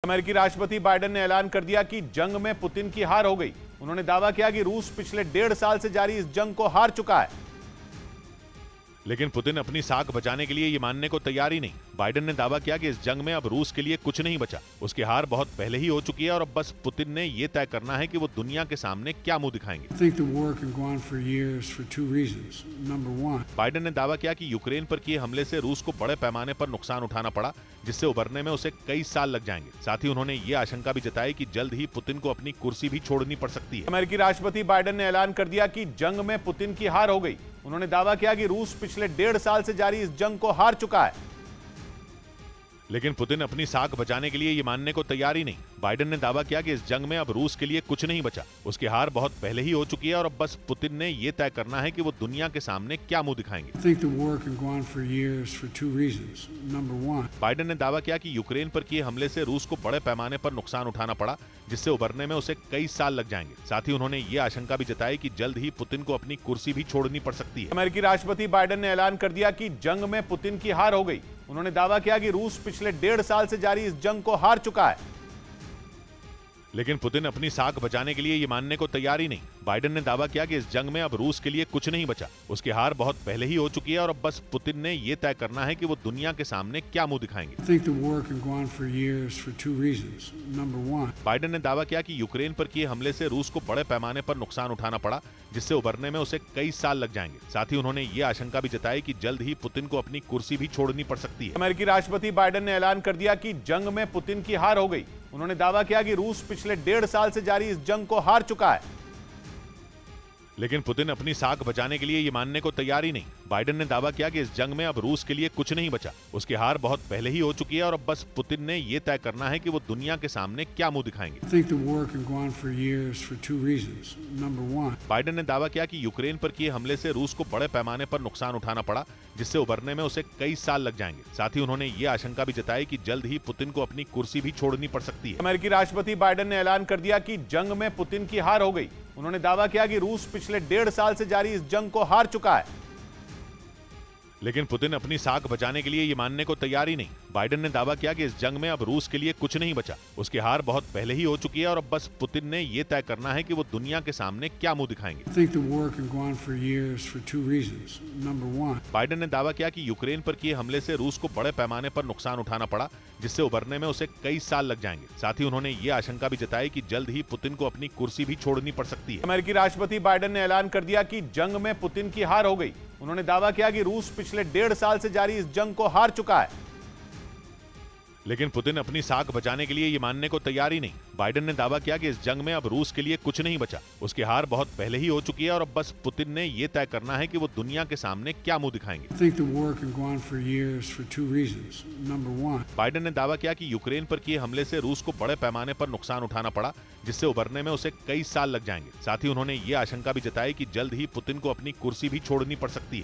अमेरिकी राष्ट्रपति बाइडेन ने ऐलान कर दिया कि जंग में पुतिन की हार हो गई। उन्होंने दावा किया कि रूस पिछले 1.5 साल से जारी इस जंग को हार चुका है। लेकिन पुतिन अपनी साख बचाने के लिए ये मानने को तैयार ही नहीं। बाइडेन ने दावा किया कि इस जंग में अब रूस के लिए कुछ नहीं बचा, उसकी हार बहुत पहले ही हो चुकी है और अब बस पुतिन ने ये तय करना है कि वो दुनिया के सामने क्या मुंह दिखाएंगे। बाइडेन ने दावा किया कि यूक्रेन पर किए हमले से रूस को बड़े पैमाने पर नुकसान उठाना पड़ा, जिससे उबरने में उसे कई साल लग जाएंगे। साथ ही उन्होंने ये आशंका भी जताई कि जल्द ही पुतिन को अपनी कुर्सी भी छोड़नी पड़ सकती है। अमेरिकी राष्ट्रपति बाइडेन ने ऐलान कर दिया कि जंग में पुतिन की हार हो गई। उन्होंने दावा किया कि रूस पिछले 1.5 साल से जारी इस जंग को हार चुका है। लेकिन पुतिन अपनी साख बचाने के लिए ये मानने को तैयार ही नहीं। बाइडेन ने दावा किया कि इस जंग में अब रूस के लिए कुछ नहीं बचा, उसकी हार बहुत पहले ही हो चुकी है और अब बस पुतिन ने ये तय करना है कि वो दुनिया के सामने क्या मुंह दिखाएंगे। बाइडेन ने दावा किया कि यूक्रेन पर किए हमले से रूस को बड़े पैमाने पर नुकसान उठाना पड़ा, जिससे उबरने में उसे कई साल लग जाएंगे। साथ ही उन्होंने ये आशंका भी जताई कि जल्द ही पुतिन को अपनी कुर्सी भी छोड़नी पड़ सकती है। अमेरिकी राष्ट्रपति बाइडेन ने ऐलान कर दिया कि जंग में पुतिन की हार हो गई। उन्होंने दावा किया कि रूस पिछले 1.5 साल से जारी इस जंग को हार चुका है। लेकिन पुतिन अपनी साख बचाने के लिए ये मानने को तैयार ही नहीं। बाइडेन ने दावा किया कि इस जंग में अब रूस के लिए कुछ नहीं बचा, उसकी हार बहुत पहले ही हो चुकी है और अब बस पुतिन ने ये तय करना है कि वो दुनिया के सामने क्या मुंह दिखाएंगे। बाइडेन ने दावा किया कि यूक्रेन पर किए हमले से रूस को बड़े पैमाने पर नुकसान उठाना पड़ा, जिससे उबरने में उसे कई साल लग जाएंगे। साथ ही उन्होंने ये आशंका भी जताई कि जल्द ही पुतिन को अपनी कुर्सी भी छोड़नी पड़ सकती है। अमेरिकी राष्ट्रपति बाइडेन ने ऐलान कर दिया कि जंग में पुतिन की हार हो गई। उन्होंने दावा किया कि रूस पिछले 1.5 साल से जारी इस जंग को हार चुका है। लेकिन पुतिन अपनी साख बचाने के लिए ये मानने को तैयार ही नहीं। बाइडेन ने दावा किया कि इस जंग में अब रूस के लिए कुछ नहीं बचा, उसकी हार बहुत पहले ही हो चुकी है और अब बस पुतिन ने ये तय करना है कि वो दुनिया के सामने क्या मुंह दिखाएंगे। बाइडेन ने दावा किया कि यूक्रेन पर किए हमले से रूस को बड़े पैमाने पर नुकसान उठाना पड़ा, जिससे उबरने में उसे कई साल लग जाएंगे। साथ ही उन्होंने ये आशंका भी जताई कि जल्द ही पुतिन को अपनी कुर्सी भी छोड़नी पड़ सकती है। अमेरिकी राष्ट्रपति बाइडेन ने ऐलान कर दिया कि जंग में पुतिन की हार हो गई। उन्होंने दावा किया कि रूस पिछले 1.5 साल से जारी इस जंग को हार चुका है। लेकिन पुतिन अपनी साख बचाने के लिए ये मानने को तैयार ही नहीं। बाइडेन ने दावा किया कि इस जंग में अब रूस के लिए कुछ नहीं बचा, उसकी हार बहुत पहले ही हो चुकी है और अब बस पुतिन ने ये तय करना है कि वो दुनिया के सामने क्या मुंह दिखाएंगे। बाइडेन ने दावा किया कि यूक्रेन पर किए हमले से रूस को बड़े पैमाने पर नुकसान उठाना पड़ा, जिससे उबरने में उसे कई साल लग जाएंगे। साथ ही उन्होंने ये आशंका भी जताई कि जल्द ही पुतिन को अपनी कुर्सी भी छोड़नी पड़ सकती है। अमेरिकी राष्ट्रपति बाइडेन ने ऐलान कर दिया कि जंग में पुतिन की हार हो गई। उन्होंने दावा किया कि रूस पिछले 1.5 साल से जारी इस जंग को हार चुका है। लेकिन पुतिन अपनी साख बचाने के लिए ये मानने को तैयार ही नहीं। बाइडेन ने दावा किया कि इस जंग में अब रूस के लिए कुछ नहीं बचा, उसकी हार बहुत पहले ही हो चुकी है और अब बस पुतिन ने ये तय करना है कि वो दुनिया के सामने क्या मुंह दिखाएंगे। बाइडेन ने दावा किया कि यूक्रेन पर किए हमले से रूस को बड़े पैमाने पर नुकसान उठाना पड़ा, जिससे उबरने में उसे कई साल लग जाएंगे। साथ ही उन्होंने ये आशंका भी जताई कि जल्द ही पुतिन को अपनी कुर्सी भी छोड़नी पड़ सकती है।